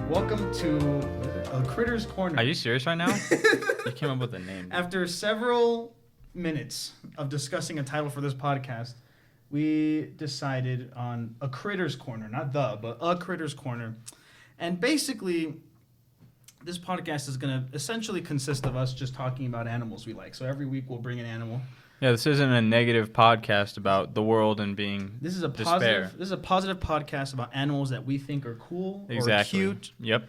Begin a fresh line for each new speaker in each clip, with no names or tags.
Welcome to a Critter's Corner.
Are you serious right now? You came up with a name.
After several minutes of discussing a title for this podcast, we decided on a Critter's Corner. Not but a Critter's Corner. And basically, this podcast is going to essentially consist of us just talking about animals we like. So every week we'll bring an animal.
Yeah, this isn't a negative podcast about the world and being
This is a
despair.
positive podcast about animals that we think are cool or cute.
Yep.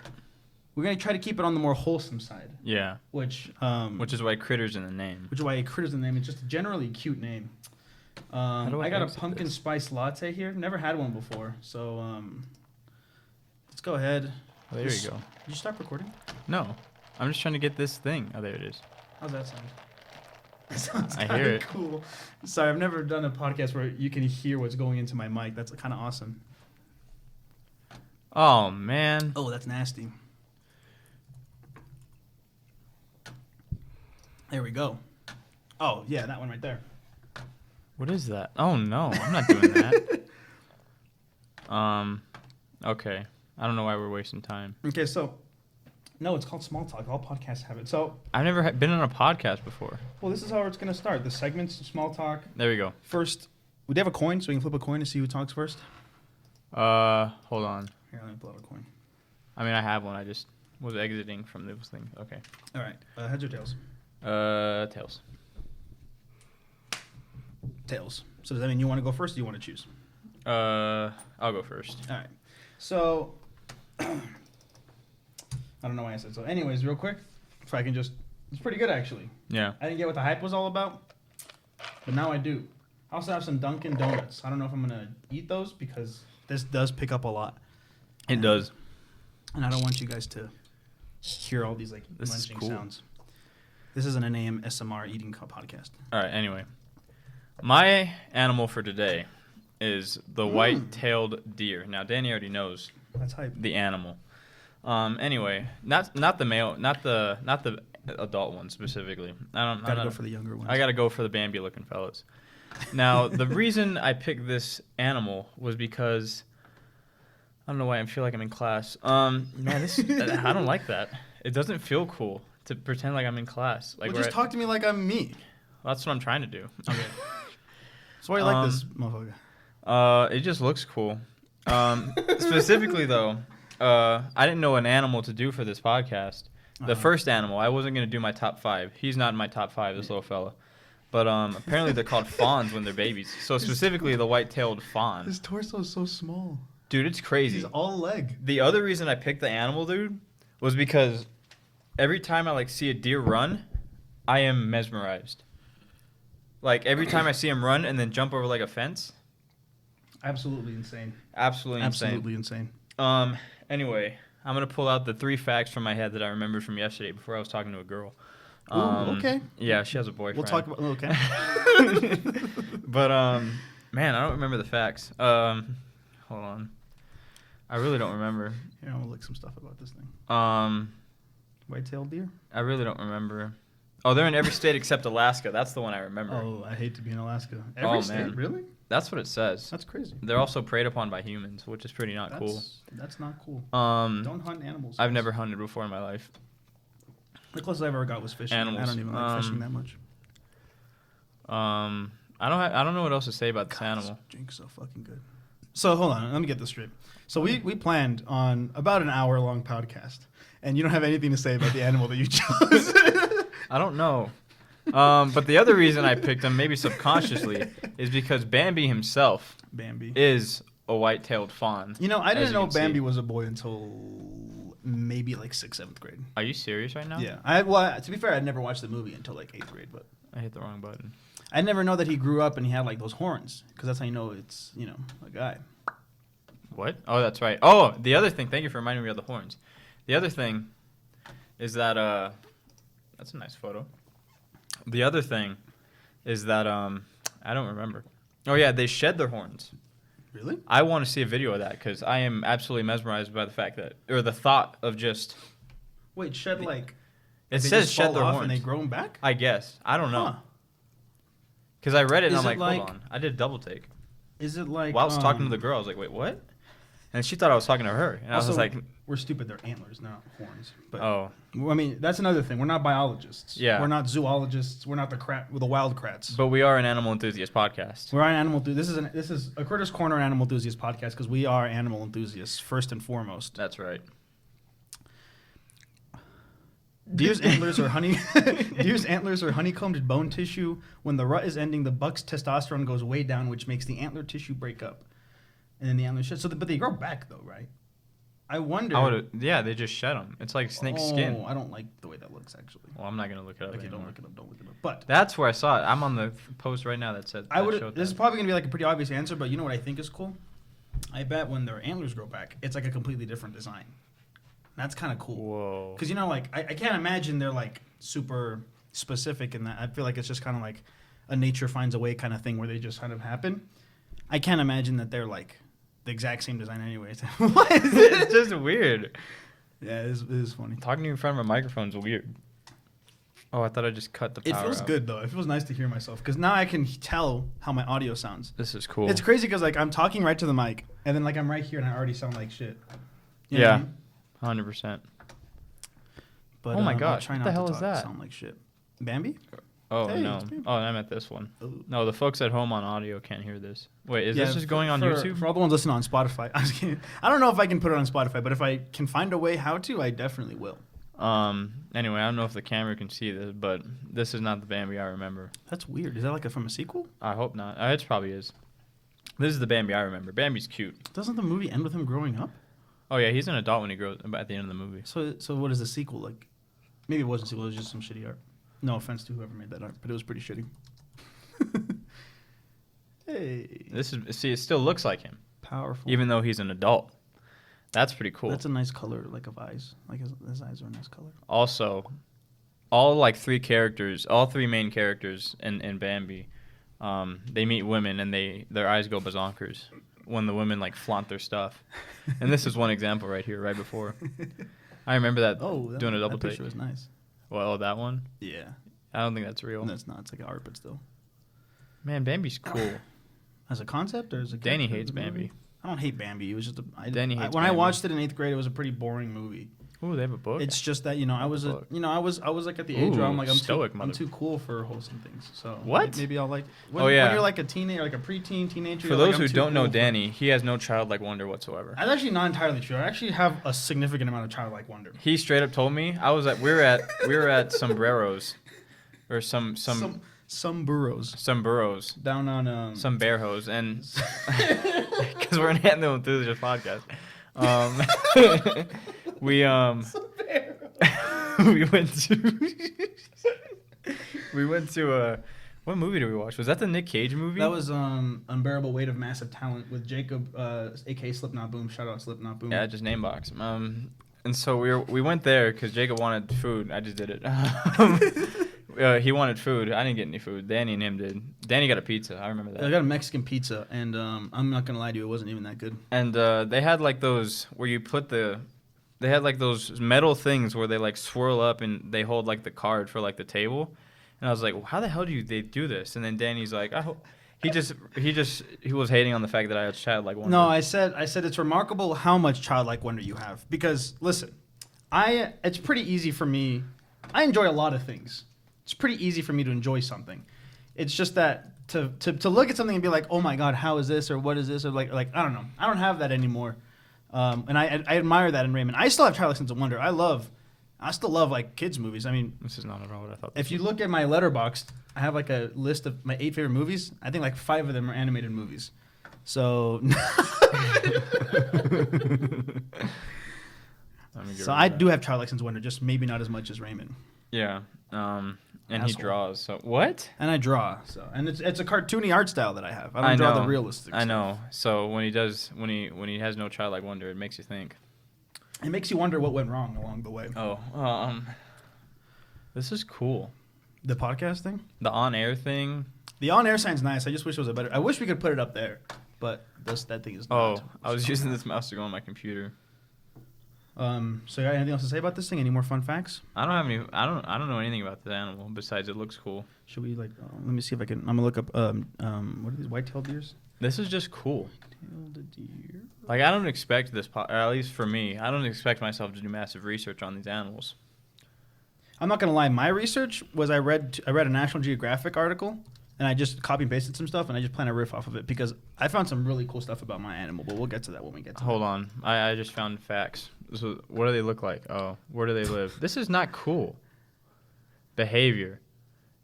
We're going to try to keep it on the more wholesome side.
Yeah.
Which
is why Critter's in the name.
Which is why Critter's in the name. It's just a generally cute name. I got a pumpkin spice latte here. Never had one before. So let's go ahead.
Oh, there you go.
Did you stop recording?
No. I'm just trying to get this thing. Oh, there it is.
How's that sound? That sounds
I hear it.
Cool. Sorry, I've never done a podcast where you can hear what's going into my mic. That's kind of awesome.
Oh, man.
Oh, that's nasty. There we go. Oh, yeah, that one right there.
What is that? Oh, no. I'm not doing that. Okay. I don't know why we're wasting time.
Okay, so... No, it's called Small Talk. All podcasts have it. So
I've never been on a podcast before.
Well, this is how it's going to start. The segments, Small Talk.
There we go.
First, would they have a coin so we can flip a coin to see who talks first?
Hold on.
Here, let me pull out a coin.
I mean, I have one. I just was exiting from this thing. Okay.
All right. Heads or tails?
Tails.
Tails. So does that mean you want to go first or do you want to choose?
I'll go first.
All right. So... I don't know why I said so. Anyways, real quick, if I can just... It's pretty good, actually.
Yeah.
I didn't get what the hype was all about, but now I do. I also have some Dunkin' Donuts. I don't know if I'm going to eat those because this does pick up a lot.
It does.
And I don't want you guys to hear all these munching sounds. This is an ASMR eating podcast.
All right, anyway. My animal for today is the white-tailed deer. Now, Danny already knows
That's hype.
The animal. Anyway, not the male, not the adult one specifically.
Gotta go for the younger ones.
I gotta go for the Bambi looking fellas. Now, the reason I picked this animal was because I don't know why I feel like I'm in class. Man, I don't like that. It doesn't feel cool to pretend like I'm in class. Like,
well, just talk to me like I'm me.
Well, that's what I'm trying to do.
Okay. So why do you like this motherfucker?
It just looks cool. Specifically though. I didn't know an animal to do for this podcast. The first animal, I wasn't going to do my top 5. He's not in my top 5, this little fella. But apparently they're called fawns when they're babies. So specifically the white-tailed fawn.
His torso is so small.
Dude, it's crazy.
He's all leg.
The other reason I picked the animal, dude, was because every time I see a deer run, I am mesmerized. Like every time I see him run and then jump over like a fence.
Absolutely insane.
Absolutely
insane.
Anyway, I'm going to pull out the 3 facts from my head that I remembered from yesterday before I was talking to a girl.
Okay.
Yeah, she has a boyfriend.
We'll talk about... Okay.
But, man, I don't remember the facts. Hold on. I really don't remember.
Here, I'm going to look some stuff about this thing. White-tailed deer?
I really don't remember. Oh, they're in every state except Alaska. That's the one I remember.
Oh, I hate to be in Alaska. Every state?
Man.
Really?
That's what it says.
That's crazy.
They're also preyed upon by humans, which is pretty not cool.
That's not cool.
Don't
hunt animals.
I've never hunted before in my life.
The closest I ever got was fishing.
Animals.
I don't even like fishing that much.
I don't know what else to say about this animal.
This drink's so fucking good. So hold on, let me get this straight. So we planned on about an hour-long podcast, and you don't have anything to say about the animal that you chose.
I don't know. But the other reason I picked him, maybe subconsciously, is because Bambi himself is a white-tailed fawn.
You know, I didn't know Bambi was a boy until maybe 6th, 7th grade.
Are you serious right now?
Yeah. Well, to be fair, I'd never watched the movie until 8th grade, but
I hit the wrong button.
I never know that he grew up and he had those horns, because that's how you know it's, a guy.
What? Oh, that's right. Oh, the other thing, thank you for reminding me of the horns. The other thing is that, that's a nice photo. The other thing is that, I don't remember. Oh yeah, they shed their horns.
Really?
I want to see a video of that because I am absolutely mesmerized by the fact that, or the thought of just.
Wait, shed like.
It
they
says
just
shed
fall
their
off
horns.
and they grow them back?
I guess. I don't know.
Huh.
Because I read it and
Is
I'm
it
like,
like-
hold on. I did a double take.
Is it like.
While I was talking to the girl, I was like, wait, what? And she thought I was talking to her. And I was
Also,
just like,
we're stupid. They're antlers, not horns. But
oh.
I mean, that's another thing. We're not biologists.
Yeah.
We're not zoologists. We're not the wild crats.
But we are an animal enthusiast podcast.
We're an animal. This is a Critters Corner Animal Enthusiast podcast because we are animal enthusiasts first and foremost.
That's right.
Deer's antlers are honeycombed bone tissue. When the rut is ending, the buck's testosterone goes way down, which makes the antler tissue break up, and then the antlers shed. But they grow back though, right? I wonder.
Yeah, they just shed them. It's like snake skin.
I don't like the way that looks actually.
Well, I'm not gonna look it up.
Okay,
anymore.
don't look it up. Don't look it up. But
That's where I saw it. I'm on the post right now that said.
This is probably gonna be like a pretty obvious answer, but you know what I think is cool? I bet when their antlers grow back, it's like a completely different design. That's kind of cool.
Whoa.
Because, you know, like, I can't imagine they're, like, super specific in that. I feel like it's just kind of like a nature finds a way kind of thing where they just kind of happen. I can't imagine that they're, like, the exact same design anyways. What is it?
It's just weird.
Yeah, it is funny.
Talking to you in front of a microphone is weird. Oh, I thought I just cut the power
It feels
out.
good, though. It feels nice to hear myself. Because now I can tell how my audio sounds.
This is cool.
It's crazy because, like, I'm talking right to the mic. And then, like, I'm right here and I already sound like shit. You know
Yeah.
what I mean?
100%.
But,
Oh my
I'll
gosh,
try
what
not
the
to
hell is
talk,
that?
sound like shit. Bambi?
Oh,
Hey,
no.
it's me.
Oh, I meant this one.
Oh.
No, the folks at home on audio can't hear this. Wait, is
Yeah,
this just going on
for,
YouTube?
For all the ones listening on Spotify, I was kidding. I don't know if I can put it on Spotify, but if I can find a way how to, I definitely will.
Anyway, I don't know if the camera can see this, but this is not the Bambi I remember.
That's weird. Is that like from a sequel?
I hope not. It probably is. This is the Bambi I remember. Bambi's cute.
Doesn't the movie end with him growing up?
Oh yeah, he's an adult when he grows at the end of the movie.
So what is the sequel like? Maybe it wasn't a sequel. It was just some shitty art. No offense to whoever made that art, but it was pretty shitty. Hey,
It still looks like him,
powerful.
even though he's an adult. That's pretty cool.
That's a nice color, like of eyes. Like his eyes are a nice color.
Also, all three main characters in Bambi, they meet women and their eyes go bazonkers when the women like flaunt their stuff. And this is one example right here, right before. I remember that doing a double
that
take.
picture was nice.
Well, that one?
Yeah.
I don't think that's real.
No, it's not. It's like art, but still.
Man, Bambi's cool.
As a concept or as a
Danny
character
hates
of the movie?
Bambi.
I don't hate Bambi. It was just
Danny hates
when I
Bambi.
watched it in 8th grade, it was a pretty boring movie.
Ooh, they have a book.
It's just that I was
book.
I was like at the age where
Ooh,
I'm like
stoic
I'm
mother-
too cool for wholesome things. So
What?
Maybe I'll like.
Oh, yeah.
When you're like a teenager, like a preteen, teenager.
For
you're
those
like, I'm
who
too
don't know
cool for-
Danny, he has no childlike wonder whatsoever.
That's actually not entirely true. I actually have a significant amount of childlike wonder.
He straight up told me we were at Sombreros, or some
burrows
burros,
down on
some bear hose, and because we're an animal enthusiast podcast, we we went to what movie did we watch? Was that the Nick Cage movie?
That was Unbearable Weight of Massive Talent with Jacob, aka Slipknot Boom. Shout out Slipknot Boom.
Yeah, just name box. And so we went there because Jacob wanted food. I just did it. He wanted food. I didn't get any food. Danny and him did. Danny got a pizza. I remember that.
I got a Mexican pizza, and I'm not gonna lie to you, it wasn't even that good.
And they had like those where you put they had like those metal things where they like swirl up and they hold like the card for like the table. And I was like, well, how the hell they do this? And then Danny's like, he was hating on the fact that I had childlike wonder.
No, I said it's remarkable how much childlike wonder you have. Because listen, it's pretty easy for me. I enjoy a lot of things. It's pretty easy for me to enjoy something. It's just that to look at something and be like, oh my god, how is this or what is this or like I don't know. I don't have that anymore. And I admire that in Raymon. I still have childlike sense of wonder. I still love like kids movies. I mean,
This is not at all what I thought.
if you look at my Letterboxd, I have like a list of my 8 favorite movies. I think like 5 of them are animated movies. So I do have childlike sense of wonder, just maybe not as much as Raymond.
Yeah. And he
Asshole.
draws. So what?
And I draw, and it's a cartoony art style that I have. I don't draw the realistic
I
stuff.
know. So when he has no childlike wonder, it makes you think.
It makes you wonder what went wrong along the way.
Oh, this is cool.
The podcast thing?
The on-air thing.
The on-air sign's nice. I just wish it was a better. I wish we could put it up there, but that thing is.
Oh,
not.
I was using this mouse to go on my computer.
So you got anything else to say about this thing? Any more fun facts?
I don't have any. I don't know anything about this animal besides it looks cool.
Should we let me see if I can. I'm gonna look up. What are these white-tailed deers?
This is just cool.
White-tailed deer.
Like I don't expect this, or at least for me, I don't expect myself to do massive research on these animals.
I'm not gonna lie. My research was I read a National Geographic article, and I just copy and pasted some stuff, and I just plan to riff off of it because I found some really cool stuff about my animal. But we'll get to that when we get to.
Hold on, I just found facts. So what do they look like? Oh, where do they live? This is not cool. Behavior.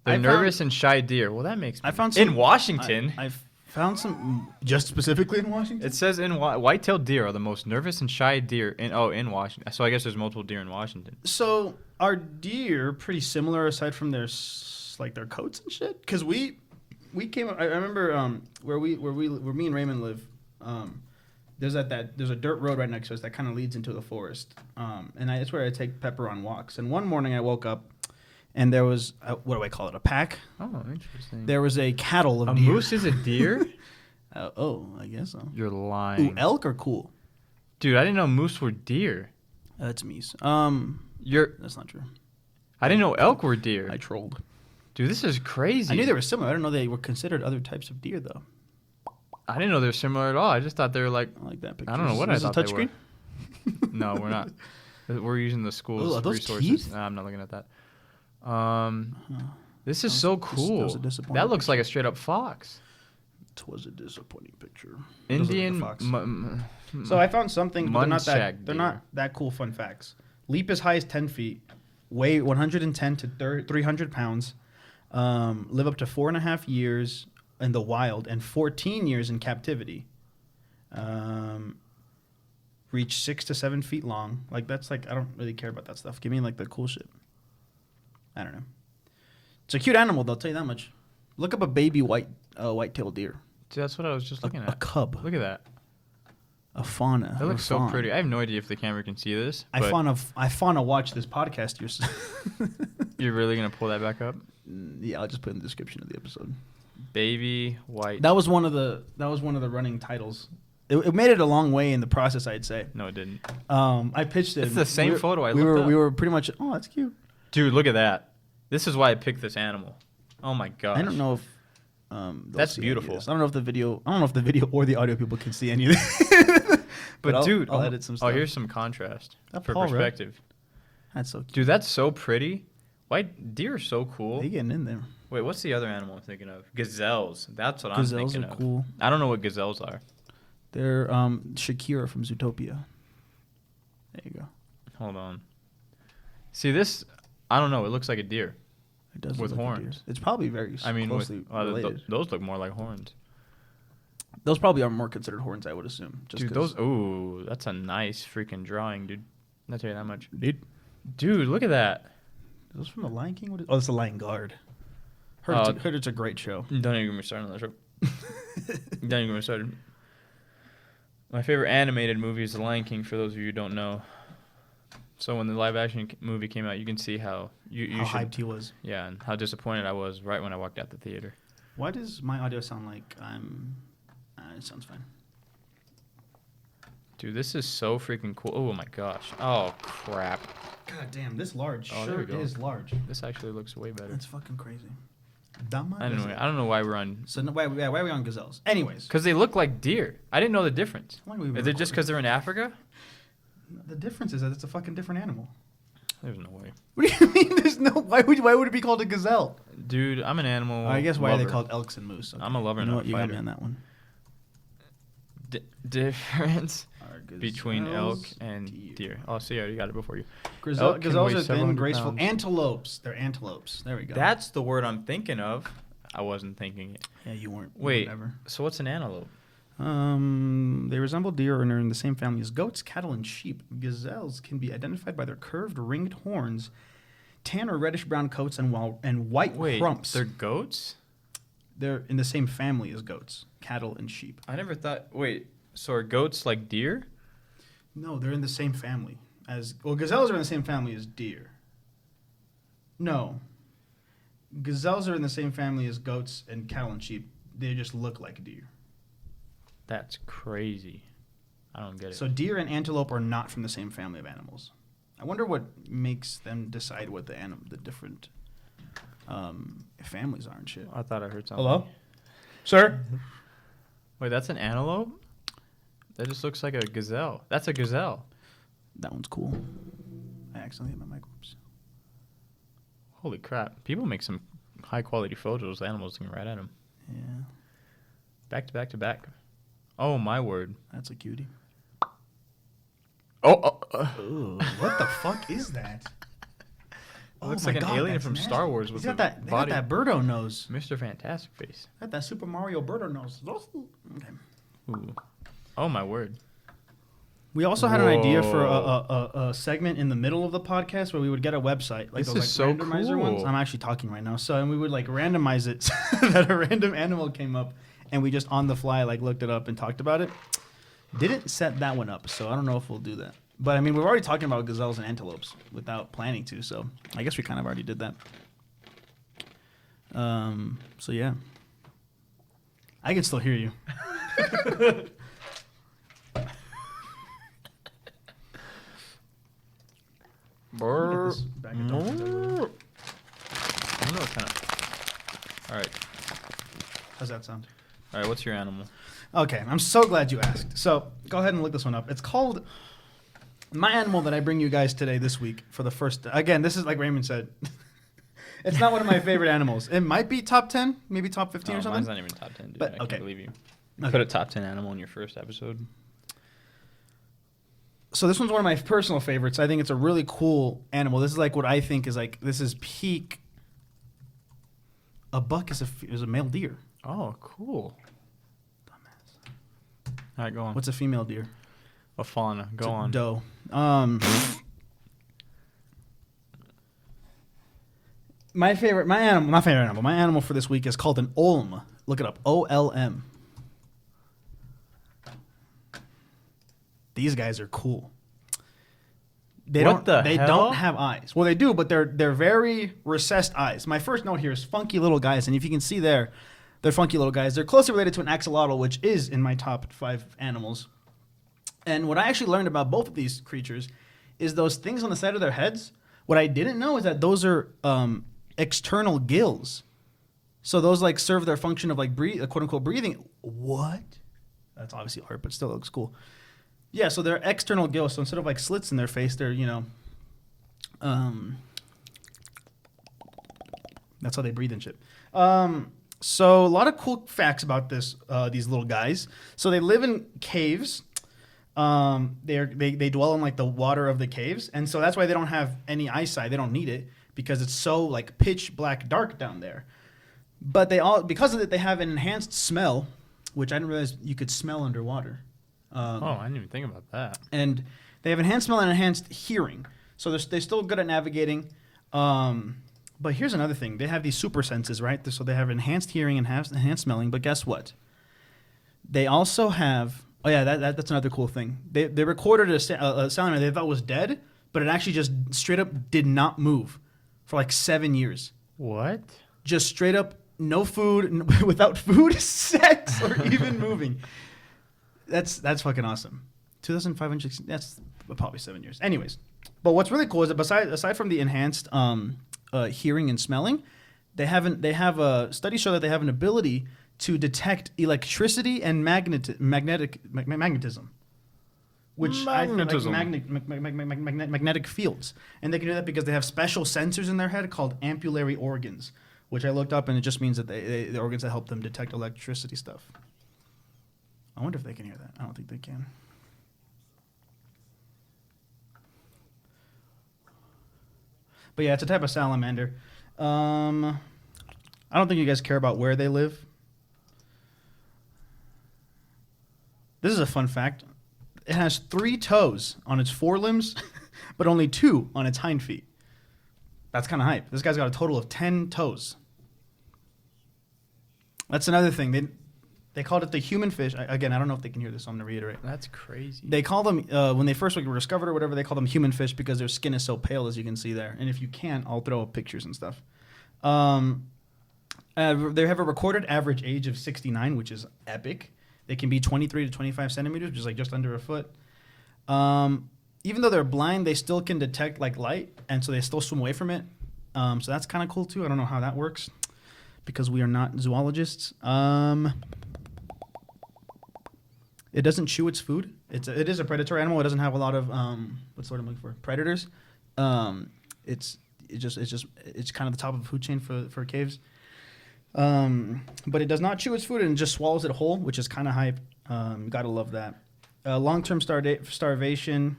They're nervous and shy deer. Well, that makes me.
I found some,
in Washington.
I found some just specifically in Washington.
It says white-tailed deer are the most nervous and shy deer in Washington. So I guess there's multiple deer in Washington.
So are deer pretty similar aside from their coats and shit? Because we came. I remember where me and Raymond live. There's a dirt road right next to us that kind of leads into the forest. And it's where I take Pepper on walks. And one morning I woke up, and there was what do I call it? A pack.
Oh, interesting.
There was a cattle of
a
deer.
moose is a deer?
I guess so.
You're lying.
Ooh, elk are cool.
Dude, I didn't know moose were deer.
That's meese. That's not true.
I didn't know elk were deer.
I trolled.
Dude, this is crazy.
I knew they were similar. I didn't know they were considered other types of deer, though.
I didn't know they were similar at all. I just thought they were like.
I like that picture.
I don't know what I thought
touch
they
screen?
were. No, we're not. We're using the school's
Ooh, are those
resources.
teeth?
Nah, I'm not looking at that. This is so cool.
That was a disappointing
That looks
picture.
like a straight up fox.
It was a disappointing picture.
Indian.
So I found something, but
Muntjac
they're not that cool fun facts. Leap as high as 10 feet, weigh 110 to 300 pounds, live up to 4.5 years in the wild and 14 years in captivity. Reach 6 to 7 feet long. I don't really care about that stuff. Give me the cool shit. I don't know. It's a cute animal, though, I'll tell you that much. Look up a baby white-tailed deer.
Dude, that's what I was just looking at.
A cub.
Look at that.
A fauna.
That looks so pretty. I have no idea if the camera can see this.
I fauna watch this podcast.
You're really gonna pull that back up?
Yeah, I'll just put it in the description of the episode.
Baby white.
That was one of the running titles. It made it a long way in the process, I'd say.
No, it didn't.
I pitched it.
It's the same photo I looked up.
We were pretty much. Oh, that's cute.
Dude, look at that. This is why I picked this animal. Oh my gosh.
I don't know if.
That's beautiful.
I don't know if the video or the audio people can see any of this.
but dude,
I'll edit some stuff.
Oh, here's some contrast for
Paul,
perspective.
Right? That's so cute.
Dude, that's so pretty. White deer are so cool.
They getting in there.
Wait, what's the other animal I'm thinking of? Gazelles. That's what I'm thinking of.
Gazelles are cool.
I don't know what gazelles are.
They're Shakira from Zootopia. There you go.
Hold on. See this? I don't know. It looks like a deer.
It does
with
look like
horns.
a deer. It's probably very closely related.
Those look more like horns.
Those probably are more considered horns, I would assume.
Dude, those. Ooh, that's a nice freaking drawing, dude. I'll tell you that much.
Dude,
look at that.
Is those from The Lion King? It's The Lion Guard. Heard it's a great show.
Don't even get me started on that show. Don't even get me started. My favorite animated movie is The Lion King, for those of you who don't know. So when the live-action movie came out, you can see how
hyped he was.
Yeah, and how disappointed I was right when I walked out the theater.
Why does my audio sound like I'm... it sounds fine.
Dude, this is so freaking cool. Oh, my gosh. Oh, crap.
God damn, this large
sure
is large.
This actually looks way better.
That's fucking crazy.
I don't know why we're on...
So why are we on gazelles? Anyways.
Because they look like deer. I didn't know the difference. Is it just because they're in Africa?
The difference is that it's a fucking different animal.
There's no way.
What do you mean there's no... Why would it be called a gazelle?
Dude, I'm an animal
I guess why
lover.
are they called elks and moose? Okay.
I'm a lover, not a fighter.
You got me on that one.
Difference between elk and deer. Oh, see, I already got it before you.
Gazelles are thin, graceful. Antelopes. They're antelopes. There we go.
That's the word I'm thinking of. I wasn't thinking it.
Yeah, you weren't.
Wait, so what's an antelope?
They resemble deer and are in the same family as goats, cattle, and sheep. Gazelles can be identified by their curved, ringed horns, tan or reddish-brown coats, and white crumps.
They're goats?
They're in the same family as goats, cattle, and sheep.
I never thought... Wait, so are goats like deer?
No, they're in the same family as... Well, gazelles are in the same family as deer. No. gazelles are in the same family as goats and cattle and sheep. They just look like deer.
That's crazy. I don't get it.
So deer and antelope are not from the same family of animals. I wonder what makes them decide what the different families are and shit.
I thought I heard something.
Hello? Sir?
Wait, that's an antelope? That just looks like a gazelle. That's a gazelle.
That one's cool. I accidentally hit my mic. Oops.
Holy crap. People make some high-quality photos. The animals looking right at them.
Yeah.
Back to back to back. Oh, my word.
That's a cutie.
Ooh,
what the fuck is that?
It looks like an alien from
nasty.
Star Wars with
He's
a
got
body.
that birdo nose.
Mr. Fantastic face.
Got that Super Mario birdo nose. Okay.
Ooh. Oh, my word.
We also had an idea for a segment in the middle of the podcast where we would get a website. Like
This
those
is so
randomizer ones.
cool.
I'm actually talking right now. So, and we would like randomize it so that a random animal came up and we just on the fly like looked it up and talked about it. Didn't set that one up, so I don't know if we'll do that. But I mean, we're already talking about gazelles and antelopes without planning to, so I guess we kind of already did that. So yeah. I can still hear you.
Brr.
Back of dolphins everywhere.
I don't know what kind of... All right.
How's that sound?
All right, what's your animal?
Okay, I'm so glad you asked. So go ahead and look this one up. It's called my animal that I bring you guys today this week for the first. Again, this is like Raymond said. It's not one of my favorite animals. It might be top 10, maybe top 15 or something.
Mine's not even top 10, dude.
But,
I
okay.
can't believe you.
Okay.
Put a top 10 animal in your first episode.
So this one's one of my personal favorites. I think it's a really cool animal. This is like what I think is like, this is peak. A buck is a male deer.
Oh, cool.
Dumbass.
All right, go on.
What's a female deer?
A fauna?
It's
Go
a
on.
doe. My animal for this week is called an olm. Look it up. OLM. These guys are cool. They
What the
They
hell?
don't have eyes. Well, they do, but they're very recessed eyes. My first note here is funky little guys, and if you can see there, they're funky little guys. They're closely related to an axolotl, which is in my top 5 animals. And what I actually learned about both of these creatures is those things on the side of their heads. What I didn't know is that those are external gills. So those like serve their function of like quote unquote breathing. What? That's obviously art, but still looks cool. Yeah, so they're external gills. So instead of like slits in their face, they're, that's how they breathe and shit. So a lot of cool facts about these little guys. So they live in caves. They dwell in like the water of the caves, and so that's why they don't have any eyesight. They don't need it because it's so like pitch black dark down there. But because of it, they have an enhanced smell, which I didn't realize you could smell underwater.
I didn't even think about that.
And they have enhanced smell and enhanced hearing, so they're still good at navigating. But here's another thing: they have these super senses, right? So they have enhanced hearing and enhanced smelling. But guess what? They also have. Oh yeah, that's another cool thing. They recorded a salamander they thought was dead, but it actually just straight up did not move for like 7 years.
What?
Just straight up, no food, without food, sex, or even moving. That's fucking awesome. 2,560. That's probably 7 years. Anyways, but what's really cool is that aside from the enhanced hearing and smelling, they have studies show that they have an ability to detect electricity and magnetism, which
Magnetism.
magnetic fields, and they can do that because they have special sensors in their head called ampullary organs, which I looked up, and it just means that the organs that help them detect electricity stuff. I wonder if they can hear that. I don't think they can. But yeah, it's a type of salamander. I don't think you guys care about where they live. This is a fun fact. It has 3 toes on its forelimbs, but only 2 on its hind feet. That's kind of hype. This guy's got a total of 10 toes. That's another thing. They called it the human fish. Again, I don't know if they can hear this, so I'm going to reiterate.
That's crazy.
They call them, when they first were discovered or whatever, they call them human fish because their skin is so pale, as you can see there. And if you can't, I'll throw up pictures and stuff. They have a recorded average age of 69, which is epic. They can be 23 to 25 centimeters, which is like just under a foot. Even though they're blind, they still can detect like light, and so they still swim away from it. So that's kind of cool too. I don't know how that works because we are not zoologists. It doesn't chew its food. It is a predatory animal. It doesn't have a lot of what's the word I'm looking for? Predators. It's kind of the top of the food chain for caves. But it does not chew its food and just swallows it whole, which is kind of hype. Gotta love that. Long-term starvation.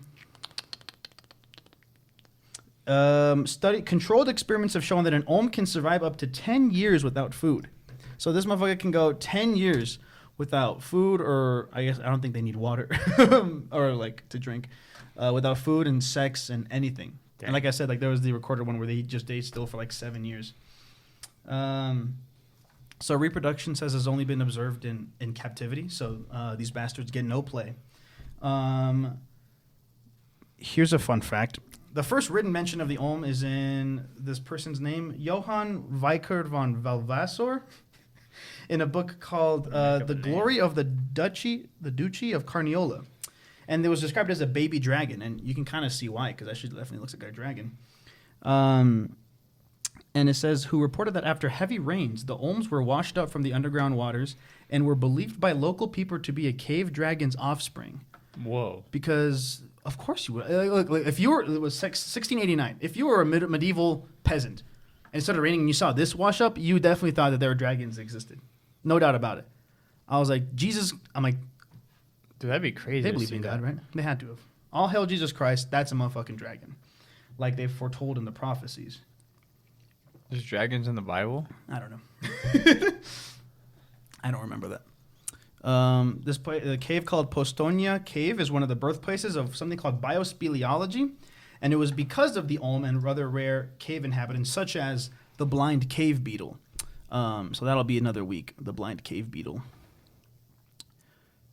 Controlled experiments have shown that an olm can survive up to 10 years without food. So this motherfucker can go 10 years without food, or I don't think they need water or like to drink, without food and sex and anything. Damn. And like I said, like there was the recorded one where they just stayed still for like 7 years. So reproduction says has only been observed in captivity. So these bastards get no play. Here's a fun fact. The first written mention of the olm is in this person's name, Johann Weikert von Valvassor, in a book called The Glory of the Duchy of Carniola. And it was described as a baby dragon, and you can kind of see why, because that shit definitely looks like a dragon. And it says, who reported that after heavy rains, the olms were washed up from the underground waters and were believed by local people to be a cave dragon's offspring.
Whoa.
Because, of course you would. Look, if you were, it was 1689, if you were a medieval peasant and it started raining and you saw this wash up, you definitely thought that there were dragons that existed. No doubt about it. I was like, Jesus, I'm like,
dude, that'd be crazy.
They believe in God, right? They had to have. All hail Jesus Christ, that's a motherfucking dragon. Like they foretold in the prophecies.
There's dragons in the Bible?
I don't know. I don't remember that. The cave called Postonia Cave is one of the birthplaces of something called biospeleology, and it was because of the olm and other rare cave inhabitants, such as the blind cave beetle. So that'll be another week, the blind cave beetle.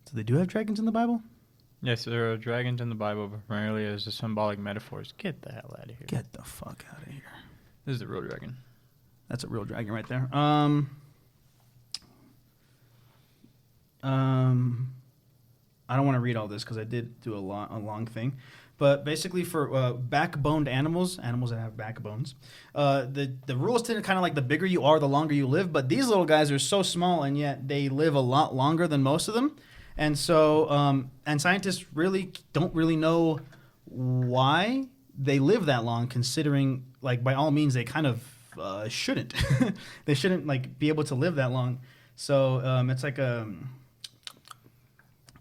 So they do have dragons in the Bible?
Yes, there are dragons in the Bible, but primarily as the symbolic metaphors. Get the hell out of here.
Get the fuck out of here.
This is the real dragon.
That's a real dragon right there. I don't want to read all this because I did do a long thing. But basically for backboned animals that have backbones, the rules tend to kind of like the bigger you are, the longer you live. But these little guys are so small, and yet they live a lot longer than most of them. And so, and scientists really don't really know why they live that long, considering, like, by all means, they kind of shouldn't. They shouldn't, like, be able to live that long. So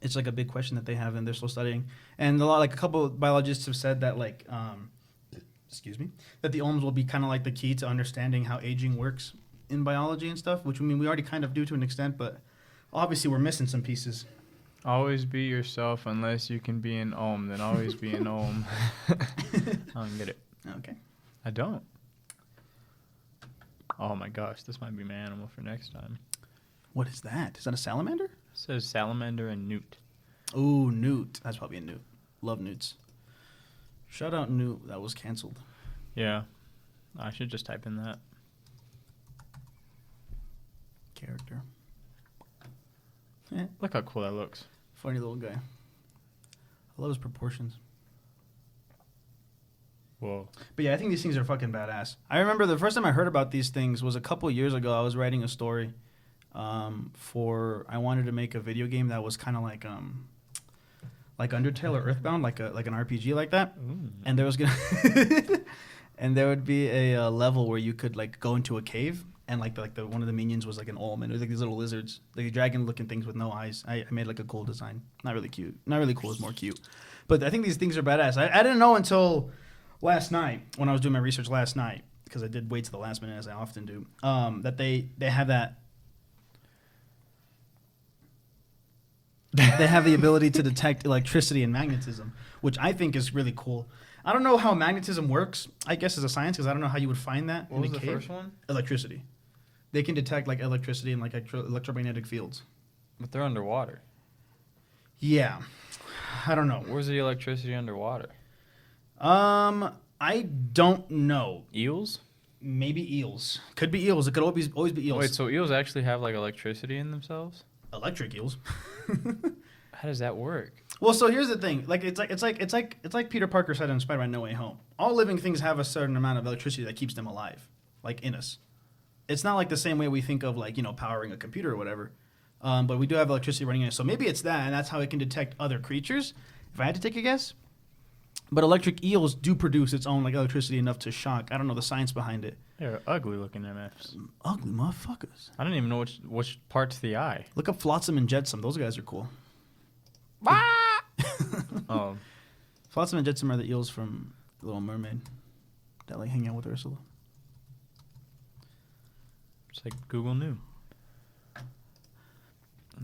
it's like a big question that they have, and they're still studying. And a couple of biologists have said that, like, that the olms will be kind of like the key to understanding how aging works in biology and stuff, which, I mean, we already kind of do to an extent, but obviously we're missing some pieces.
Always be yourself unless you can be an olm, then always be an olm. I don't get it.
Okay.
I don't. Oh my gosh, this might be my animal for next time.
What is that? Is that a salamander?
It says salamander and newt.
Ooh, newt. That's probably a newt. Love newts. Shout out newt. That was canceled.
Yeah. I should just type in that.
Character.
Look how cool that looks.
Funny little guy. I love his proportions.
Whoa.
But yeah, I think these things are fucking badass. I remember the first time I heard about these things was a couple years ago. I was writing a story I wanted to make a video game that was kind of like Undertale or Earthbound, like an RPG like that. Ooh. And there was and there would be a level where you could like go into a cave, and like the one of the minions was like an olm, and it was like these little lizards, like dragon looking things with no eyes. I made like a cool design. Not really cute. Not really cool. It's more cute. But I think these things are badass. I didn't know until last night when I was doing my research last night, because I did wait to the last minute as I often do, that they have that. They have the ability to detect electricity and magnetism, which I think is really cool. I don't know how magnetism works, I guess, as a science, because I don't know how you would find that in a cave. What was the first one? Electricity. They can detect like electricity and like electromagnetic fields.
But they're underwater.
Yeah. I don't know.
Where's the electricity underwater?
I don't know.
Eels?
Maybe eels. Could be eels. It could always be eels.
Wait, so eels actually have like electricity in themselves?
Electric eels.
How does that work?
Well, so here's the thing. Like it's like Peter Parker said in Spider-Man: No Way Home. All living things have a certain amount of electricity that keeps them alive, like in us. It's not like the same way we think of like powering a computer or whatever, but we do have electricity running in it. So maybe it's that, and that's how it can detect other creatures. If I had to take a guess, but electric eels do produce its own like electricity enough to shock. I don't know the science behind it.
They're ugly looking MFs.
Ugly motherfuckers.
I don't even know which part's the eye.
Look up Flotsam and Jetsam. Those guys are cool.
Oh,
Flotsam and Jetsam are the eels from The Little Mermaid that like hang out with Ursula.
it's like Google knew.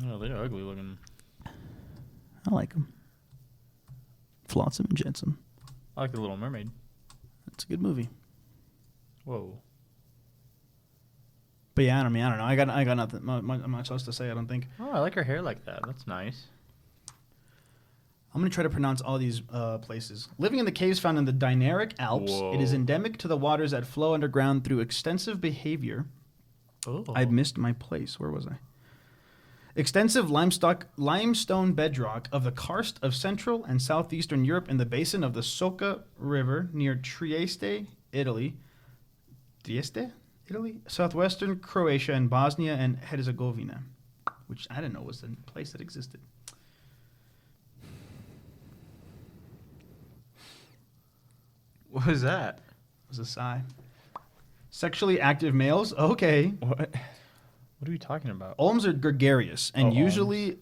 No, they're ugly looking.
I like them. Flotsam and Jetsam.
I like The Little Mermaid.
It's a good movie.
Whoa.
But yeah, I don't know. I got nothing much else to say. I don't think.
Oh, I like her hair like that. That's nice.
I'm gonna try to pronounce all these places. Living in the caves found in the Dinaric Alps, it is
Whoa.
endemic to the waters that flow underground through extensive behavior.
Oh.
I missed my place. Where was I? Extensive limestone bedrock of the karst of Central and Southeastern Europe in the basin of the Soca River near Trieste, Italy. Trieste, Italy? Southwestern Croatia and Bosnia and Herzegovina, which I didn't know was a place that existed.
What was that?
It was a sigh. Sexually active males? Okay.
What? What are you talking about?
Olms are gregarious and
Oh,
usually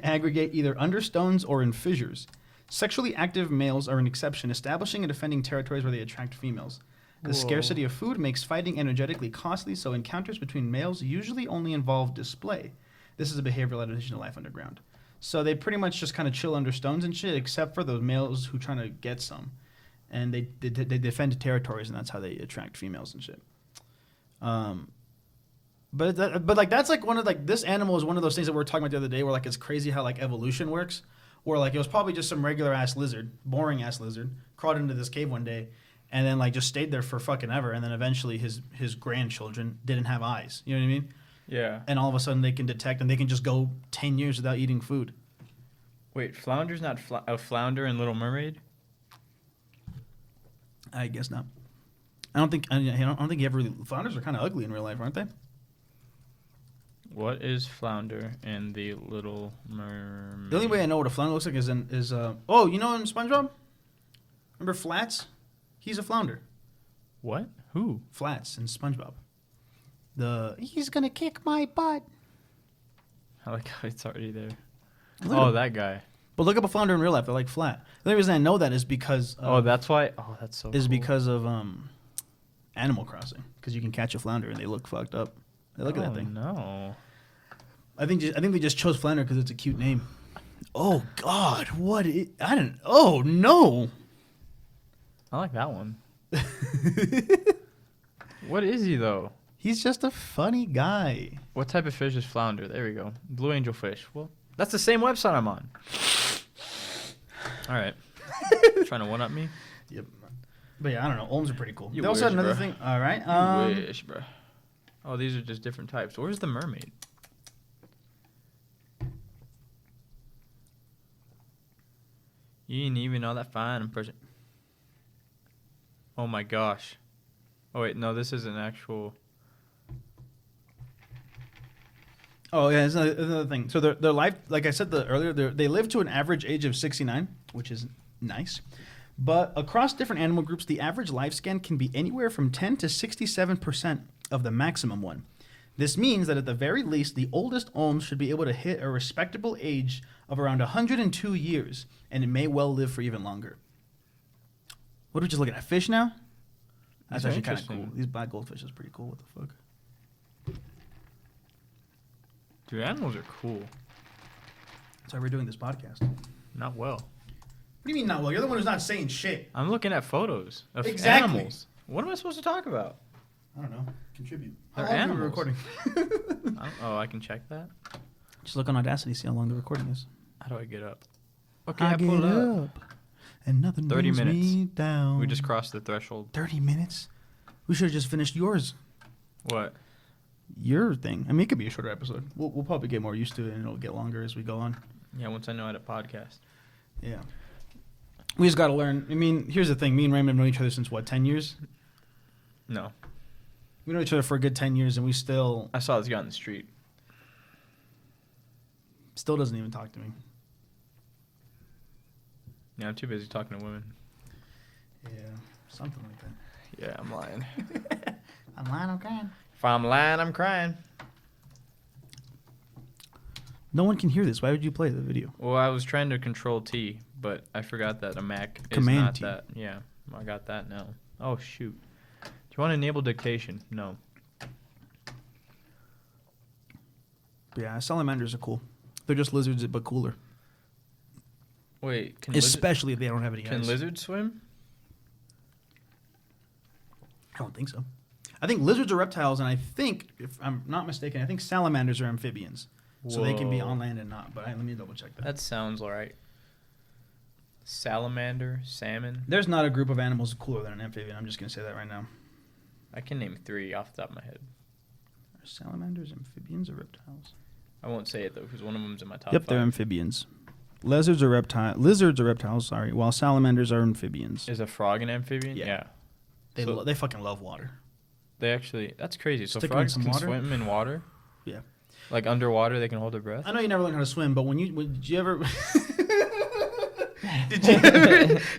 aggregate either under stones or in fissures. Sexually active males are an exception, establishing and defending territories where they attract females. The
Whoa.
scarcity of food makes fighting energetically costly, so encounters between males usually only involve display. This is a behavioral adaptation to life underground. So they pretty much just kind of chill under stones and shit, except for those males who trying to get some. And they defend territories, and that's how they attract females and shit. But like that's like one of like this animal is one of those things that we were talking about the other day, where like it's crazy how like evolution works. Where like it was probably just some regular ass lizard, boring ass lizard, crawled into this cave one day, and then like just stayed there for fucking ever, and then eventually his grandchildren didn't have eyes. You know what I mean?
Yeah.
And all of a sudden they can detect, and they can just go 10 years without eating food.
Wait, Flounder's not a flounder in Little Mermaid?
I guess not. I don't think you ever really. Flounders are kind of ugly in real life, aren't they?
What is flounder in the Little Mermaid?
The only way I know what a flounder looks like is in oh, you know in SpongeBob? Remember Flats? He's a flounder.
What? Who?
Flats in SpongeBob. He's gonna kick my butt.
I like how it's already there.
Look
Oh,
at-
that guy.
But look up a flounder in real life. They're like flat. The only reason I know that is because
Oh, that's why. Oh, that's so.
is
cool.
because of Animal Crossing, because you can catch a flounder and they look fucked up. Hey, look at that
Oh,
thing.
No.
I think they just chose flounder because it's a cute name. Oh God, what? I didn't. Oh no.
I like that one. What is he though?
He's just a funny guy.
What type of fish is flounder? There we go. Blue angel fish. Well, that's the same website I'm on. All right. Trying to one-up me?
Yep. But yeah, I don't know. Olms are pretty cool.
You
They also had
wish,
another
bruh.
thing. All right.
You wish, bro. Oh, these are just different types. Where's the mermaid? You ain't even all that fine in person. Oh my gosh. Oh wait, no, this is an actual.
Oh yeah, it's another thing. So their life, like I said earlier, they live to an average age of 69, which is nice. But across different animal groups, the average lifespan can be anywhere from 10 to 67% of the maximum one. This means that at the very least, the oldest olms should be able to hit a respectable age of around 102 years, and it may well live for even longer. What are we just looking at? Fish now? That's
These are
actually kind of
interesting.
cool. These black goldfish is pretty cool. What the fuck?
Dude, animals are cool.
That's why we're doing this podcast. What
Not well.
do you mean not well? You're the one who's not saying shit.
I'm looking at photos of
Exactly.
animals. What am I supposed to talk about?
I don't know. Contribute.
They're
How long are we
animals.
recording?
I can check that.
Just look on Audacity, see how long the recording is.
How do I get up? Okay, I pulled up.
and nothing
30
brings
minutes.
me down.
We just crossed the threshold.
30 minutes? We should have just finished yours.
What?
Your thing. I mean, it could be a shorter episode. We'll probably get more used to it, and it'll get longer as we go on.
Yeah, once I know how to podcast.
Yeah. We just got to learn. I mean, here's the thing. Me and Raymond have known each other since, what, 10 years?
No.
We know each other for a good 10 years, and we still
I saw this guy on the street.
doesn't even talk to me.
Yeah, I'm too busy talking to women.
Yeah, something like that.
Yeah, I'm lying.
I'm lying, I'm crying.
If I'm lying, I'm crying.
No one can hear this. Why would you play the video?
Well, I was trying to control T, but I forgot that a Mac is
Command
not
T.
that. Yeah, I got that now. Oh, shoot. Do you want to enable dictation? No.
Yeah, salamanders are cool. They're just lizards, but cooler.
Wait,
Especially if they don't have any
can
eyes.
lizards swim?
I don't think so. I think lizards are reptiles, and I think, if I'm not mistaken, I think salamanders are amphibians. So they can be
Whoa.
on land and not. But let me double check that.
That sounds alright. Salamander, salmon.
There's not a group of animals cooler than an amphibian. I'm just going to say that right now.
I can name 3 off the top of my head.
Are salamanders amphibians or reptiles?
I won't say it though, because one of them's in my top 5.
They're amphibians. Lizards are reptiles, sorry, while salamanders are amphibians.
Is a frog an amphibian?
Yeah. They fucking love water.
They actually, that's crazy. So
Stick 'em in
frogs
some
can
water?
swim in water?
Yeah.
Like underwater, they can hold their breath?
I know you never learned how to swim, but did you ever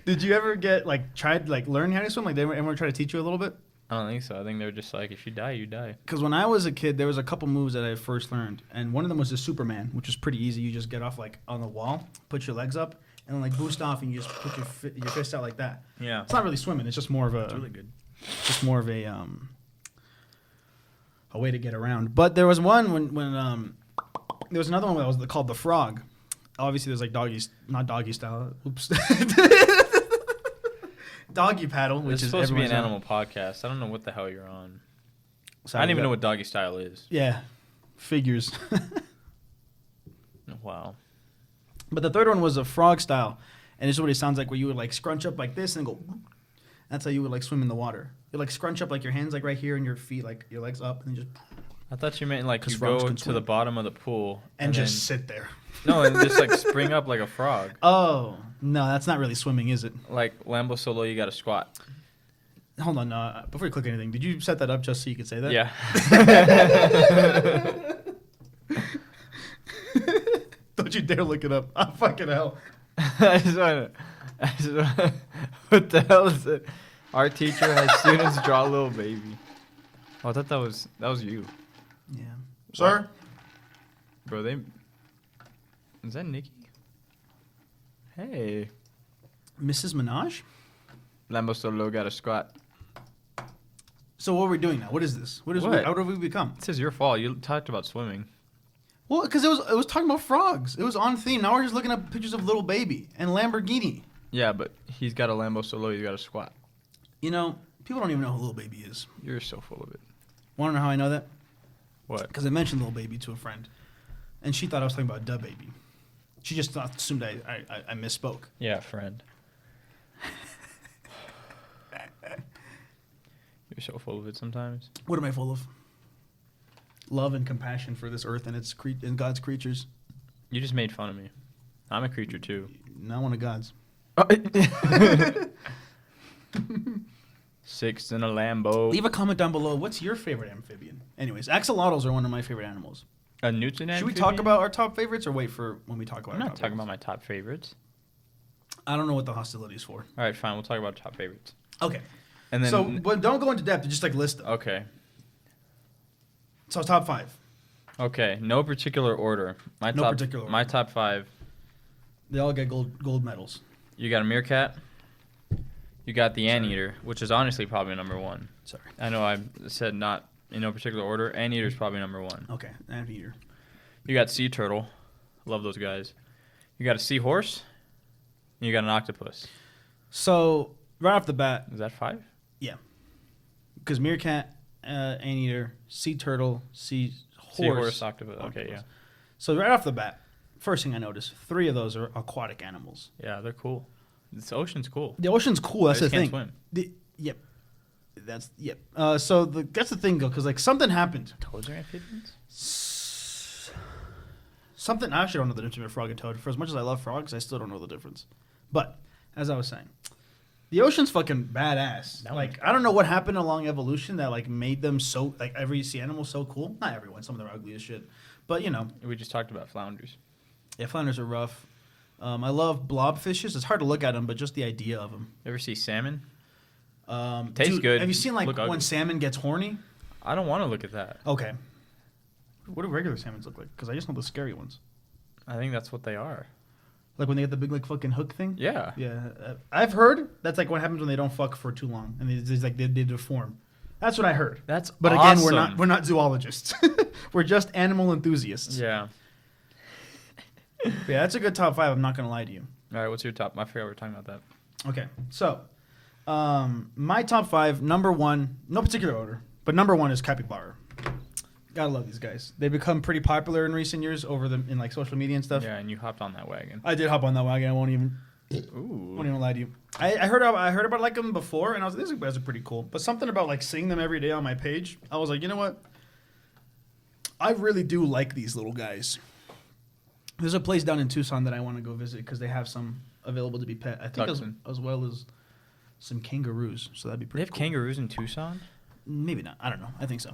did you ever get learn how to swim? Like, did anyone try to teach you a little bit?
I don't think so. I think they're just like, if you die, you die.
Because when I was a kid, there was a couple moves that I first learned, and one of them was the Superman, which was pretty easy. You just get off like on the wall, put your legs up, and like boost off, and you just put your fist out like that.
Yeah.
It's not really swimming. It's just more of a. It's really good. Just more of a way to get around. But there was one when there was another one that was called the frog. Obviously, there's like not doggy style. Oops. Doggy paddle, which
It's
is
supposed to be an
everyone's
animal podcast. I don't know what the hell you're on.
Sorry,
I don't even know what doggy style is.
Yeah, figures.
Wow.
But the third one was a frog style, and this is what it sounds like, where you would like scrunch up like this and go. That's how you would like swim in the water. You like scrunch up like your hands like right here and your feet like your legs up and just
I thought you meant like
'Cause
you
frogs
go
can
to
swim.
the bottom of the pool
and
then,
just sit there.
No, and just like spring up like a frog.
Oh no, that's not really swimming, is it?
Like Lambo Solo, you got to squat.
Hold on, before you click anything, did you set that up just so you could say that?
Yeah.
Don't you dare look it up. Oh, fucking hell.
I just want to. What the hell is it? Our teacher has students draw a little baby. Oh, I thought that was you,
Yeah. Sir?
bro. Is that Nikki? Hey,
Mrs. Minaj?
Lambo Solo got a squat.
So what are we doing now? What is this?
What?
How have we become?
This is your fault. You talked about swimming.
Well, because it was talking about frogs. It was on theme. Now we're just looking at pictures of little baby and Lamborghini.
Yeah, but he's got a Lambo Solo. He's got a squat.
You know, people don't even know who little baby is.
You're so full of it.
Want to know how I know that?
What?
Because I mentioned little baby to a friend, and she thought I was talking about Da Baby. She just assumed I misspoke.
Yeah, friend. You're so full of it sometimes.
What am I full of? Love and compassion for this earth and and God's creatures.
You just made fun of me. I'm a creature too.
Not one of God's.
6 in a Lambo.
Leave a comment down below. What's your favorite amphibian? Anyways, axolotls are one of my favorite animals.
A Newton
Should we talk about our top favorites or wait for when we talk about
I'm
our
not
top
talking about
favorites?
my top favorites.
I don't know what the hostility is for.
All right, fine. We'll talk about top favorites.
Okay.
And then
But don't go into depth. Just like list them.
okay.
So top 5.
Okay, no particular order. My top 5.
They all get gold medals.
You got a meerkat. You got the anteater, which is honestly probably number 1.
Sorry.
I know I said not in no particular order. Anteater is probably number 1.
Okay, anteater.
You got sea turtle. Love those guys. You got a seahorse. And you got an octopus.
So right off the bat,
Is that 5?
because meerkat, anteater, sea turtle, seahorse.
Seahorse, octopus. Okay, yeah.
So right off the bat, first thing I noticed, 3 of those are aquatic animals.
Yeah, they're cool. This ocean's cool.
The ocean's cool. That's
I
the
just
thing.
can't swim.
Yep. That's so that's the thing, though, because like something happened.
Toads are amphibians?
Something I actually don't know the difference between a frog and toad. For as much as I love frogs, I still don't know the difference. But as I was saying, the ocean's fucking badass. Like I don't know what happened along evolution that like made them so like every sea animal so cool. Not everyone. Some of them are ugly as shit. But you know,
We just talked about flounders.
yeah, flounders are rough. I love blobfishes. It's hard to look at them, but just the idea of them.
You ever see salmon? Tastes
Dude,
good.
Have you seen like
Look
when
ugly.
salmon gets horny?
I don't want to look at that.
Okay. What do regular salmons look like? Because I just know the scary ones.
I think that's what they are.
Like when they get the big like fucking hook thing.
Yeah.
Yeah, I've heard that's like what happens when they don't fuck for too long and they deform. That's what I heard.
That's
But
awesome.
again, we're not zoologists. We're just animal enthusiasts.
Yeah.
But yeah, that's a good top 5. I'm not gonna lie to you.
All right, what's your top? I forgot we were talking about that.
Okay, so my top 5, number 1, no particular order, but number 1 is capybara. Gotta love these guys. They've become pretty popular in recent years in like social media and stuff.
Yeah, and you hopped on that wagon.
I did hop on that wagon. I won't even lie to you. I heard about like them before, and I was like, these guys are pretty cool. But something about like seeing them every day on my page, I was like, you know what? I really do like these little guys. There's a place down in Tucson that I want to go visit because they have some available to be pet. I think as well as some kangaroos. So that'd be pretty.
They have
cool.
kangaroos in Tucson?
Maybe not. I don't know. I think so.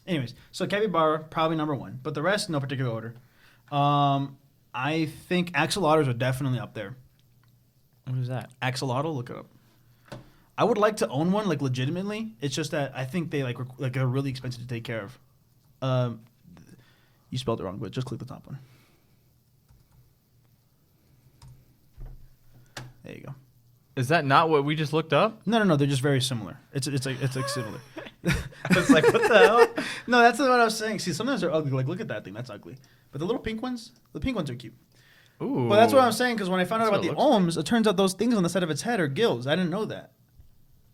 Anyways, so capybara probably number 1, but the rest no particular order. I think axolotls are definitely up there.
What is that?
Axolotl, look it up. I would like to own one, like legitimately. It's just that I think they like are really expensive to take care of. You spelled it wrong, but just click the top one. There you go.
Is that not what we just looked up?
No. They're just very similar. It's like similar.
I was like, what the hell?
No, that's not what I was saying. See, sometimes they're ugly. Like, look at that thing. That's ugly. But the little pink ones are cute.
Ooh.
But that's what I'm saying, because when I found out
That's
about the
what it
ohms, it turns out those things on the side of its head are gills. I didn't know that.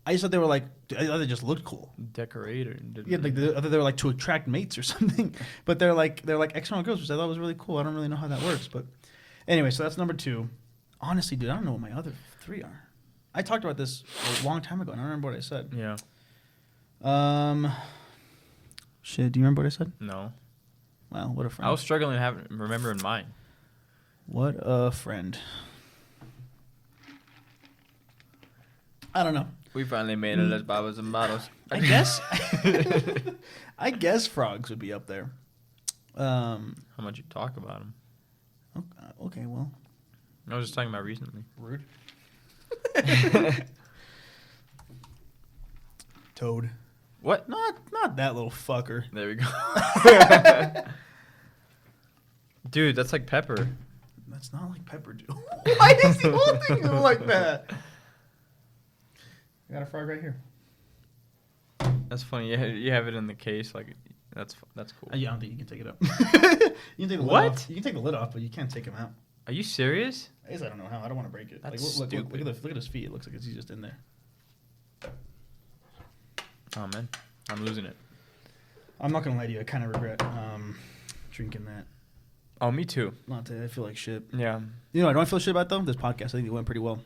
I just thought they were like, I thought they just looked cool.
Decorator.
Yeah, like I thought they were like to attract mates or something. But they're like external gills, which I thought was really cool. I don't really know how that works, but anyway, so that's number 2. Honestly, dude, I don't know what my other 3 are. I talked about this a long time ago, and I don't remember what I said.
Yeah.
Shit, do you remember what I said?
No.
Wow, what a friend.
I was struggling to remember in mine.
What a friend. I don't know.
We finally made it as Babas and Bottles.
I guess. I guess frogs would be up there.
How much you talk about them?
Okay, well.
I was just talking about recently.
Rude. Toad.
What?
Not that little fucker.
There we go. Dude, that's like pepper.
That's not like pepper, dude. Why does the whole thing go like that? I got a frog right here.
That's funny. You have it in the case. Like, that's cool.
I don't think you can take it up. You can take the
What?
lid off. You can take the lid off, but you can't take him out.
Are you serious?
I guess I don't know how. I don't want to break it.
That's
look
stupid.
look at his feet. It looks like he's just in there.
Oh, man. I'm losing it.
I'm not gonna lie to you. I kind of regret drinking that
Oh, me too.
latte. I feel like shit.
Yeah.
You know, I don't feel shit about though. This podcast, I think it went pretty well.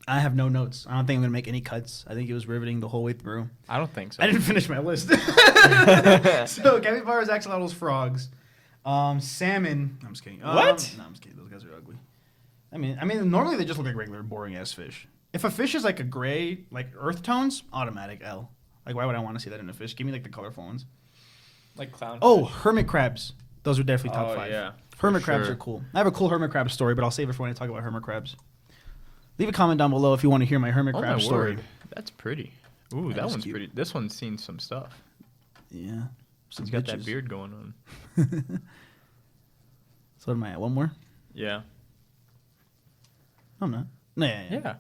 I have no notes. I don't think I'm gonna make any cuts. I think it was riveting the whole way through.
I don't think so.
I didn't finish my list. So capybaras, axolotls, frogs, salmon. I'm just kidding.
What?
No, I'm just kidding. Those guys are ugly. I mean, normally they just look like regular boring ass fish. If a fish is like a gray, like earth tones, automatic L. Like, why would I want to see that in a fish? Give me like the colorful ones.
Like clown.
Oh, hermit crabs. Those are definitely top 5.
Yeah.
Hermit crabs are cool. I have a cool hermit crab story, but I'll save it for when I talk about hermit crabs. Leave a comment down below if you want to hear my hermit crab story.
Word. That's pretty. Ooh, that one's pretty. This one's seen some stuff.
Yeah.
He's got that beard going on.
So what am I at? One more?
Yeah.
No, I'm not. No, yeah.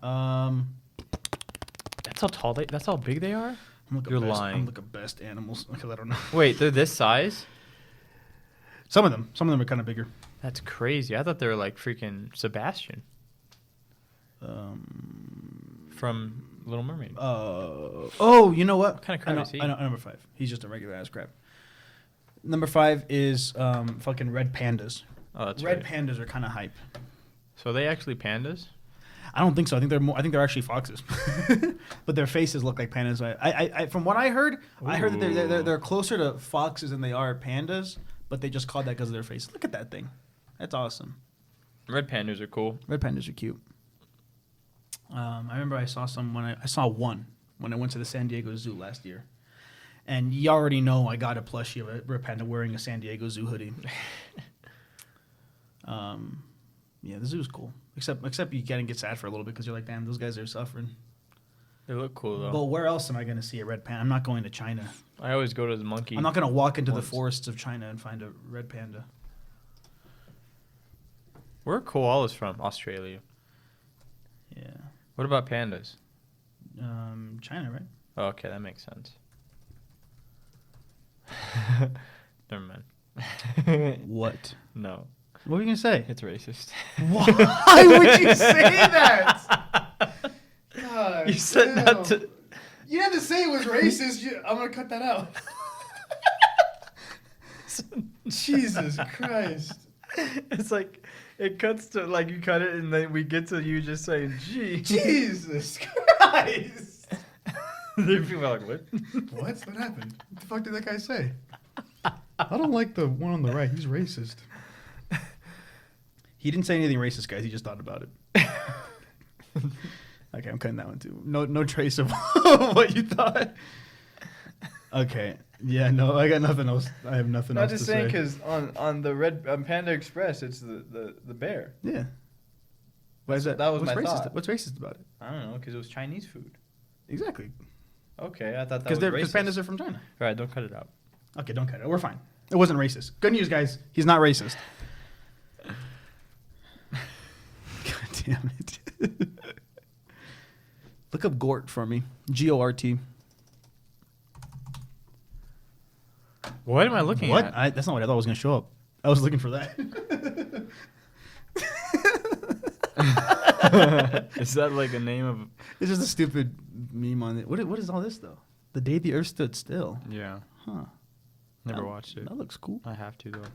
That's how tall that's how big they are? You're lying.
I'm looking at best animals because I don't know.
Wait, they're this size?
Some of them are kind of bigger.
That's crazy. I thought they were like freaking Sebastian from Little Mermaid.
Oh, you know what?
What kind of crab is he?
I know number 5. He's just a regular ass crab. Number 5 is fucking red pandas.
Oh, that's
Red
right.
pandas are kind of hype.
So are they actually pandas?
I don't think so. I think they're actually foxes, but their faces look like pandas. I from what I heard that they're closer to foxes than they are pandas, but they just called that because of their face. Look at that thing. That's awesome.
Red pandas are cool.
Red pandas are cute. I remember I saw one when I went to the San Diego Zoo last year. And you already know I got a plushie of a red panda wearing a San Diego Zoo hoodie. Yeah, the zoo's cool. Except you kind of get sad for a little bit because you're like, damn, those guys are suffering.
They look cool, though.
But where else am I going to see a red panda? I'm not going to China.
I always go to the monkey.
I'm not going to walk into the forests of China and find a red panda.
Where are koalas from? Australia.
Yeah.
What about pandas?
China, right?
Oh, okay, that makes sense. Never mind.
What?
No.
What were you going to say?
It's racist.
Why would you say that? God,
You said not to...
You had to say it was racist. I'm going to cut that out. Jesus Christ.
It's like, it cuts to, like, you cut it, and then we get to you just saying, gee.
Jesus Christ.
People are like, what?
What happened? What the fuck did that guy say? I don't like the one on the right. He's racist. He didn't say anything racist, guys. He just thought about it. Okay, I'm cutting that one too. No trace of what you thought. Okay. Yeah, no, I got nothing else. I have nothing else to say.
I'm just saying because on the Red Panda Express, it's the bear.
Yeah. Why is that?
That was
What's
my
racist?
thought.
What's racist about it?
I don't know, because it was Chinese food.
Exactly.
Okay, I thought that was racist.
Because pandas are from China.
All right, don't cut it out.
Okay, don't cut it. We're fine. It wasn't racist. Good news, guys. He's not racist. God damn it. Look up Gort for me. Gort.
What am I looking
What?
at?
That's not what I thought was going to show up. I was looking for that.
Is that like a name of...
It's just a stupid meme on it. What is all this, though? The day the earth stood still.
Yeah.
Huh.
Never watched it.
That looks cool.
I have to, though.
What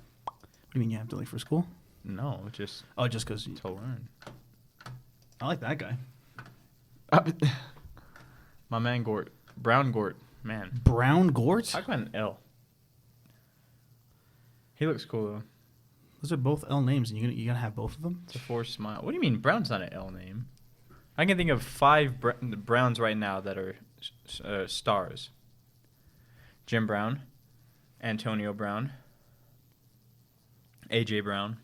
do you mean you have to, like, for school?
No, just
Oh, just because
to learn.
I like that guy.
My man Gort. Brown Gort. Man.
Brown Gort?
I got an L. He looks cool, though.
Those are both L names, and you're gonna have both of them?
It's a forced smile. What do you mean Brown's not an L name? I can think of 5 Browns right now that are stars. Jim Brown. Antonio Brown. AJ Brown.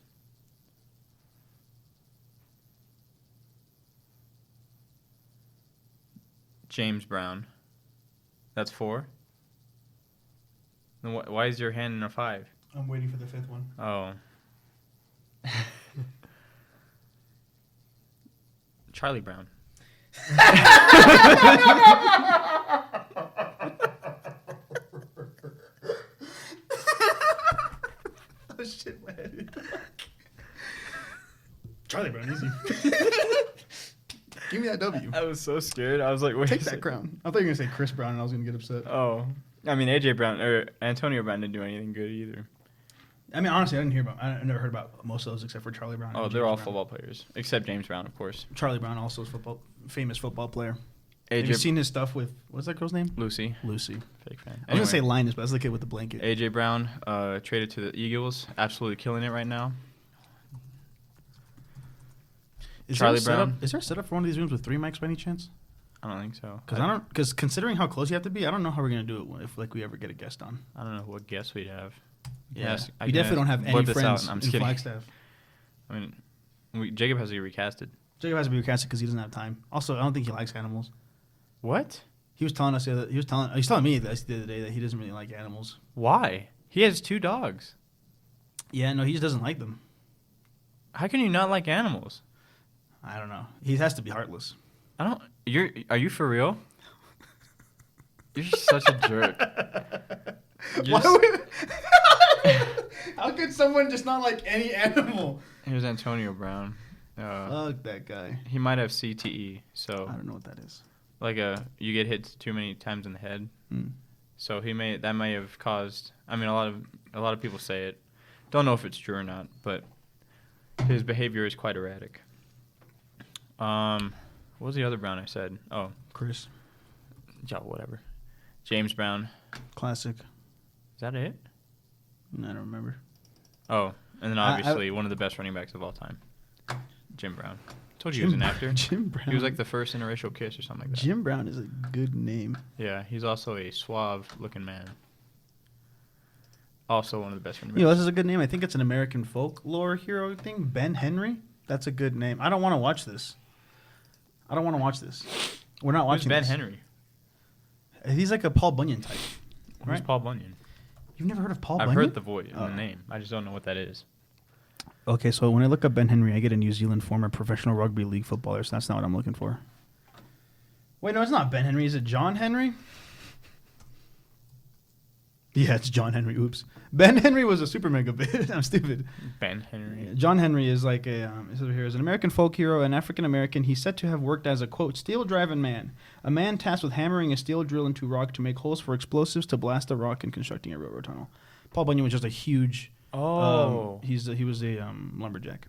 James Brown. That's 4. Then why is your hand in a 5?
I'm waiting for the 5th one.
Oh. Charlie Brown.
Oh shit, my head. Charlie Brown, easy. Give me that W.
I was so scared. I was like, wait.
Take that crown. I thought you were gonna say Chris Brown, and I was gonna get upset.
Oh. I mean, AJ Brown or Antonio Brown didn't do anything good either.
I mean, honestly, I never heard about most of those except for Charlie Brown.
Oh,
and
they're
James
all
Brown.
football players except James Brown, of course.
Charlie Brown also is famous football player.
AJ
Have you seen his stuff with what's that girl's name?
Lucy.
Lucy.
Fake fan.
I was gonna say Linus, but that's the kid with the blanket.
AJ Brown traded to the Eagles, absolutely killing it right now. Charlie Brown.
Is there a setup for one of these rooms with 3 mics by any chance?
I don't think so.
Because considering how close you have to be, I don't know how we're gonna do it if we ever get a guest on.
I don't know what guests we'd have.
Yeah,
Yes,
we definitely don't have any friends
I'm
in
just kidding.
Flagstaff.
I mean, Jacob has to be recasted.
Jacob has to be recasted because he doesn't have time. Also, I don't think he likes animals.
What?
He was telling us he's telling me the other day that he doesn't really like animals.
Why? He has 2 dogs.
Yeah, no, he just doesn't like them.
How can you not like animals?
I don't know. He has to be heartless.
Are you for real? You're such a jerk.
How could someone just not like any animal?
Here's Antonio Brown.
Fuck that guy.
He might have CTE, so
I don't know what that is.
like you get hit too many times in the head. So that may have caused. I mean, a lot of people say it. Don't know if it's true or not, but his behavior is quite erratic. What was the other Brown I said? Oh,
Chris.
yeah, whatever. James Brown.
Classic.
Is that it?
I don't remember.
Oh, and then obviously one of the best running backs of all time, Jim Brown. Told you he was an actor.
Jim Brown.
He was like the first interracial kiss or something like that.
Jim Brown is a good name.
Yeah, he's also a suave-looking man. Also one of the best running backs.
You know, this is a good name. I think it's an American folklore hero thing. Ben Henry. That's a good name. I don't want to watch this. We're not watching
Ben
this.
Henry?
He's like a Paul Bunyan type.
Who's
Right?
Paul Bunyan?
You've never heard of Paul Bunyan?
I've heard the voice and the name. I just don't know what that is.
Okay, so when I look up Ben Henry, I get a New Zealand former professional rugby league footballer, so that's not what I'm looking for. Wait, no, it's not Ben Henry. Is it John Henry? Yeah, it's John Henry. Oops. Ben Henry was a super mega bit. I'm stupid.
Ben Henry.
John Henry is like a, is over here, is an American folk hero, an African American. He's said to have worked as a, quote, steel-driving man, a man tasked with hammering a steel drill into rock to make holes for explosives to blast the rock and constructing a railroad tunnel. Paul Bunyan was just a huge... he was a lumberjack.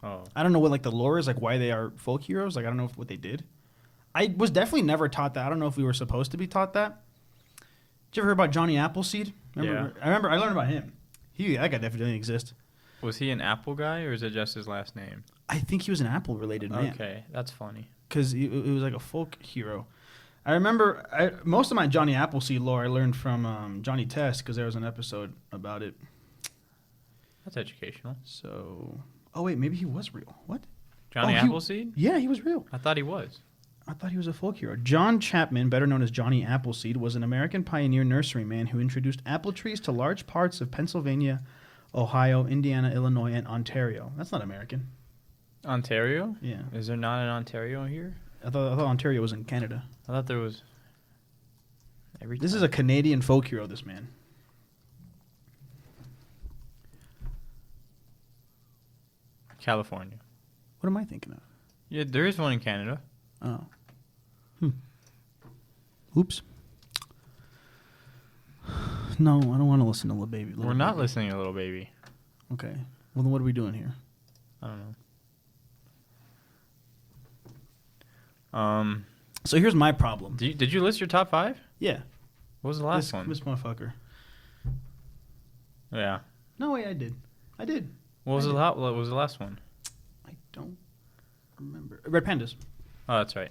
Oh.
I don't know what like the lore is, like why they are folk heroes. Like I don't know what they did. I was definitely never taught that. I don't know if we were supposed to be taught that. Did you ever hear about Johnny Appleseed? Remember?
Yeah.
I remember. I learned about him. That guy definitely didn't exist.
Was he an Apple guy or is it just his last name?
I think he was an Apple-related man.
Okay, that's funny.
Because it was like a folk hero. I remember most of my Johnny Appleseed lore I learned from Johnny Test because there was an episode about it.
That's educational.
So, oh wait, maybe he was real. What?
Johnny Appleseed?
Yeah, he was real.
I thought he was.
I thought he was a folk hero. John Chapman, better known as Johnny Appleseed, was an American pioneer nurseryman who introduced apple trees to large parts of Pennsylvania, Ohio, Indiana, Illinois, and Ontario. That's not American.
Ontario?
Yeah.
Is there not an Ontario here?
I thought Ontario was in Canada.
I thought there was.
This is a Canadian folk hero, this man.
California.
What am I thinking of?
Yeah, there is one in Canada.
Oh. Oops. No, I don't want to listen to Lil Baby.
We're not listening to Little Baby.
Okay. Well, then what are we doing here?
I don't know.
So here's my problem.
Did you list your top 5?
Yeah.
What was the last one?
This motherfucker.
Yeah.
No way, I did.
What was the last one?
I don't remember. Red Pandas.
Oh, that's right.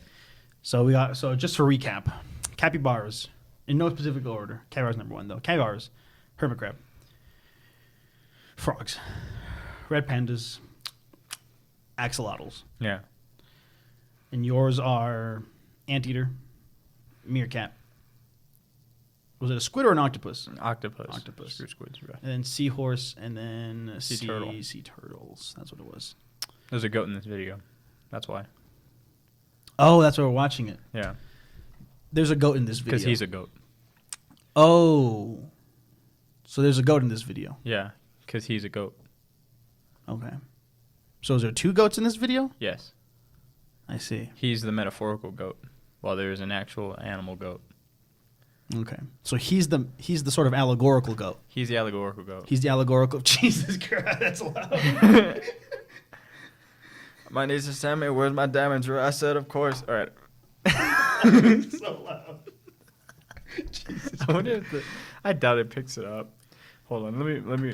So just to recap, capybaras in no specific order. Capybaras number 1 though. Capybaras, hermit crab, frogs, red pandas, axolotls.
Yeah.
And yours are anteater, meerkat. Was it a squid or an octopus?
An octopus.
Octopus.
Screw squids, bro.
And then seahorse, and then
Sea turtle.
Sea turtles. That's what it was.
There's a goat in this video. That's why.
Oh, that's why we're watching it.
Yeah.
There's a goat in this video.
Because he's a goat.
Oh. So there's a goat in this video.
Yeah. Because he's a goat.
Okay. So is there 2 goats in this video?
Yes.
I see.
He's the metaphorical goat, while there is an actual animal goat.
Okay. So he's the sort of allegorical goat.
He's the allegorical goat.
He's the allegorical. Jesus Christ, that's loud.
My niece is telling me, where's my diamonds? I said, of course. All right.
So loud. Jesus.
I wonder if I doubt it picks it up. Hold on. Let me.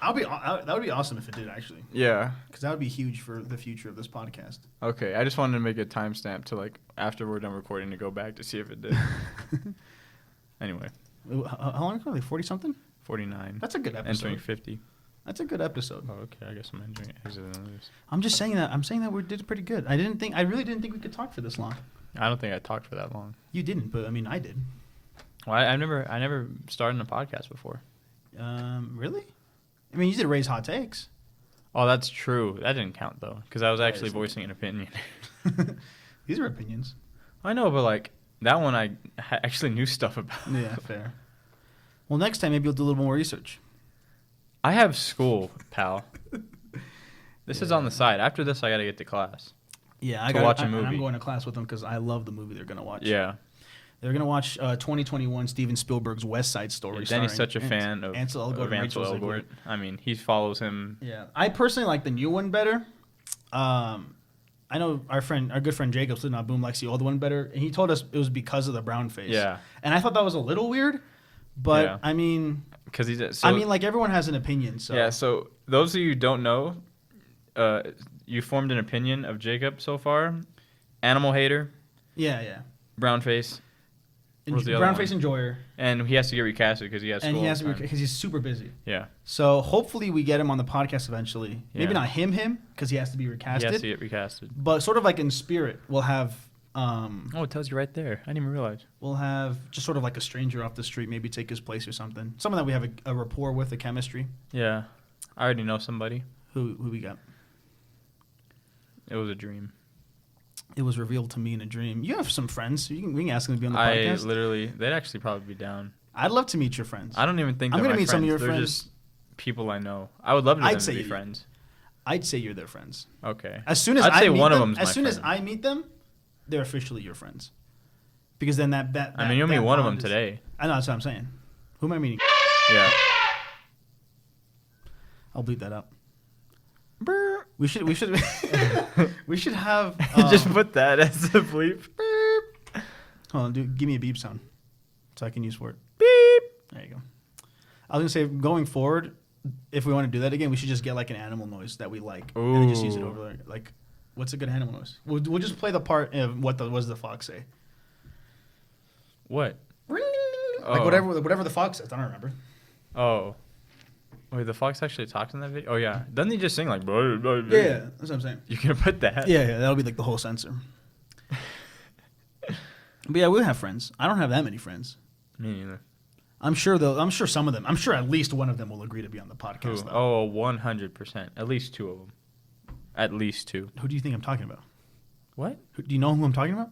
That would be awesome if it did, actually.
Yeah.
Because that would be huge for the future of this podcast.
Okay. I just wanted to make a timestamp to like after we're done recording to go back to see if it did. Anyway.
How long ago? Like 40 something?
49.
That's a good episode.
Entering 50.
That's a good episode.
Oh, okay. I guess I'm exiting this.
I'm just saying that. I'm saying that we did pretty good. I really didn't think we could talk for this long.
I don't think I talked for that long.
You didn't, but I mean, I did.
Well, I never started a podcast before.
Really? I mean, you did Raise Hot Takes.
Oh, that's true. That didn't count though, because I was actually voicing an opinion.
These are opinions.
I know, but like that one, I actually knew stuff about.
Yeah, fair. Well, next time maybe you'll do a little more research.
I have school, pal. This is on the side. After this, I gotta get to class.
Yeah,
I gotta watch a movie.
I'm going to class with them because I love the movie they're gonna watch.
Yeah.
They're going to watch 2021 Steven Spielberg's West Side Story.
Yeah, Danny's such a fan of
Ansel Elgort.
I mean, he follows him.
Yeah. I personally like the new one better. I know our good friend Jacob lived on Boom likes the old one better, and he told us it was because of the brown face.
Yeah.
And I thought that was a little weird, but
Yeah.
I mean,
Because
like everyone has an opinion. So
yeah. So those of you who don't know, you formed an opinion of Jacob so far. Animal hater,
yeah.
brown face, What's the other
Brown
one?
face enjoyer,
and he has to get recasted because he has school.
and he has to
all the time.
because he's super busy.
Yeah.
So hopefully we get him on the podcast eventually. Maybe
Yeah.
not him because he has to be
He
recasted.
has to get recasted.
But sort of like in spirit, we'll have
Oh, it tells you right there. I didn't even realize.
we'll have just sort of like a stranger off the street maybe take his place or something. Someone that we have a rapport with, a chemistry.
Yeah. I already know somebody.
Who we got?
It was a dream.
It was revealed to me in a dream. You have some friends. We can ask them to be on the
I
podcast.
literally, they'd actually probably be down.
I'd love to meet your friends.
I don't even think
I'm
they're
gonna
my
meet some of
friends.
your
They're
friends.
just people I know. I would love to
I'd
them to
say
be
you-
friends.
I'd say you're their friends.
Okay.
As soon as
I'd
I
say
meet
one of
them,
them's
as
my
soon as
friend.
I meet them, they're officially your friends. Because then that
I mean, you'll meet
that
one of them
bond is-
today.
I know that's what I'm saying. Who am I meeting?
Yeah.
I'll bleep that out. We should we should have
Just put that as a bleep.
hold on, dude, give me a beep sound so I can use for it.
Beep.
There you go. I was gonna say going forward, if we want to do that again, we should just get like an animal noise that we like and then just use it
Ooh.
over there. Like, what's a good animal noise? We'll just play the part of what does the fox say?
What?
Like
Oh.
whatever the fox says. I don't remember.
Oh. Wait, the fox actually talks in that video? Oh, yeah. Doesn't he just sing like...
Yeah, that's what I'm saying.
You can put that?
Yeah, that'll be like the whole censor. But yeah, we'll have friends. I don't have that many friends.
Me neither.
I'm sure some of them. I'm sure at least one of them will agree to be on the
Who?
podcast. Though.
Oh, 100%. At least two of them. At least two.
Who do you think I'm talking about?
What?
Do you know who I'm talking about?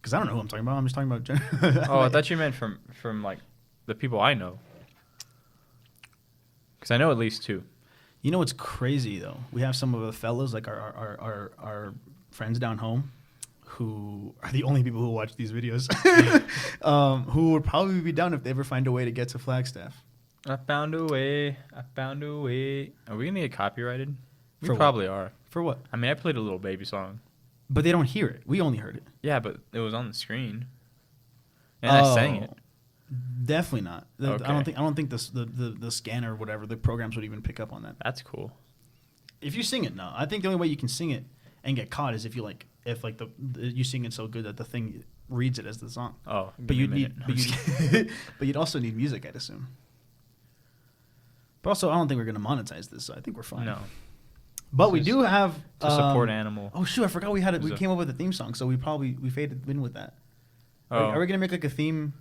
Because I don't know who I'm talking about. I'm just talking about.
Oh, I thought you meant from like the people I know. Because I know at least two.
You know what's crazy though? We have some of the fellas like our friends down home, who are the only people who watch these videos, who would probably be down if they ever find a way to get to Flagstaff.
I found a way. I found a way. Are we gonna get copyrighted? We
For what?
probably are.
For what?
I mean, I played a little baby song.
But they don't hear it. We only heard it.
Yeah, but it was on the screen, and I sang it.
Definitely not.
Okay.
I don't think the scanner or whatever the programs would even pick up on that.
That's cool.
If you sing it, no. I think the only way you can sing it and get caught is if you you sing it so good that the thing reads it as the song.
Oh,
But
give me a
you'd
minute.
need, but you'd also need music, I'd assume. But also, I don't think we're gonna monetize this, so I think we're fine.
No.
But we
Just
do have
To support animal.
Oh shoot, I forgot we had it. We
There's a-
came up with a theme song, so we faded in with that.
Oh.
Are we gonna make like a theme?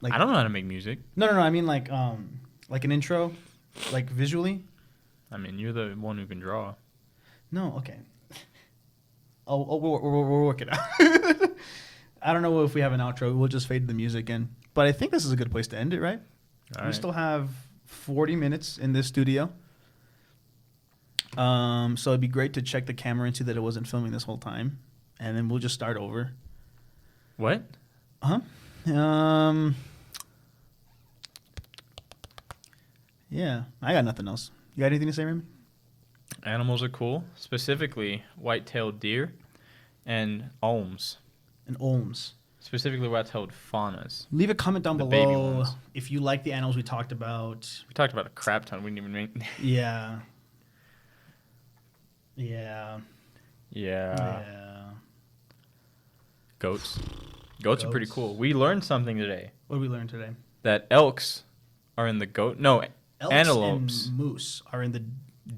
Like
I don't know how to make music.
No. I mean like an intro, like visually.
I mean, you're the one who can draw.
No, okay. We'll work it out. I don't know if we have an outro. We'll just fade the music in. But I think this is a good place to end it, right?
All
We
right.
still have 40 minutes in this studio. So it'd be great to check the camera and see that it wasn't filming this whole time. And then we'll just start over.
What?
Huh? Yeah, I got nothing else. You got anything to say, Raymond?
Animals are cool, specifically white-tailed deer and olms,
And Olms.
specifically white-tailed faunas.
Leave a comment down
The baby
below
ones.
if you like the animals we talked about.
We talked about a crap ton. We didn't even make.
Yeah. Yeah.
Yeah. Goats. Goats are pretty cool. We learned something today.
What did we learn today?
That elks are in the goat. No,
Elks
antelopes.
and moose are in the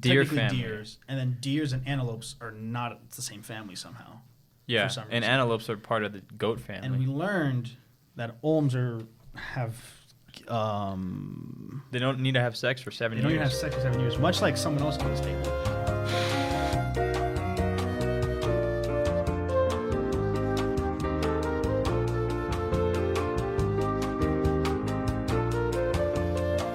Deer
technically
family.
deers, and then deers and antelopes are not the same family somehow.
Yeah,
for some
and
reason.
antelopes are part of the goat family.
And we learned that olms have
They don't need to have sex for 7
they
years.
don't even have sex for 7 years, much like someone else on this table.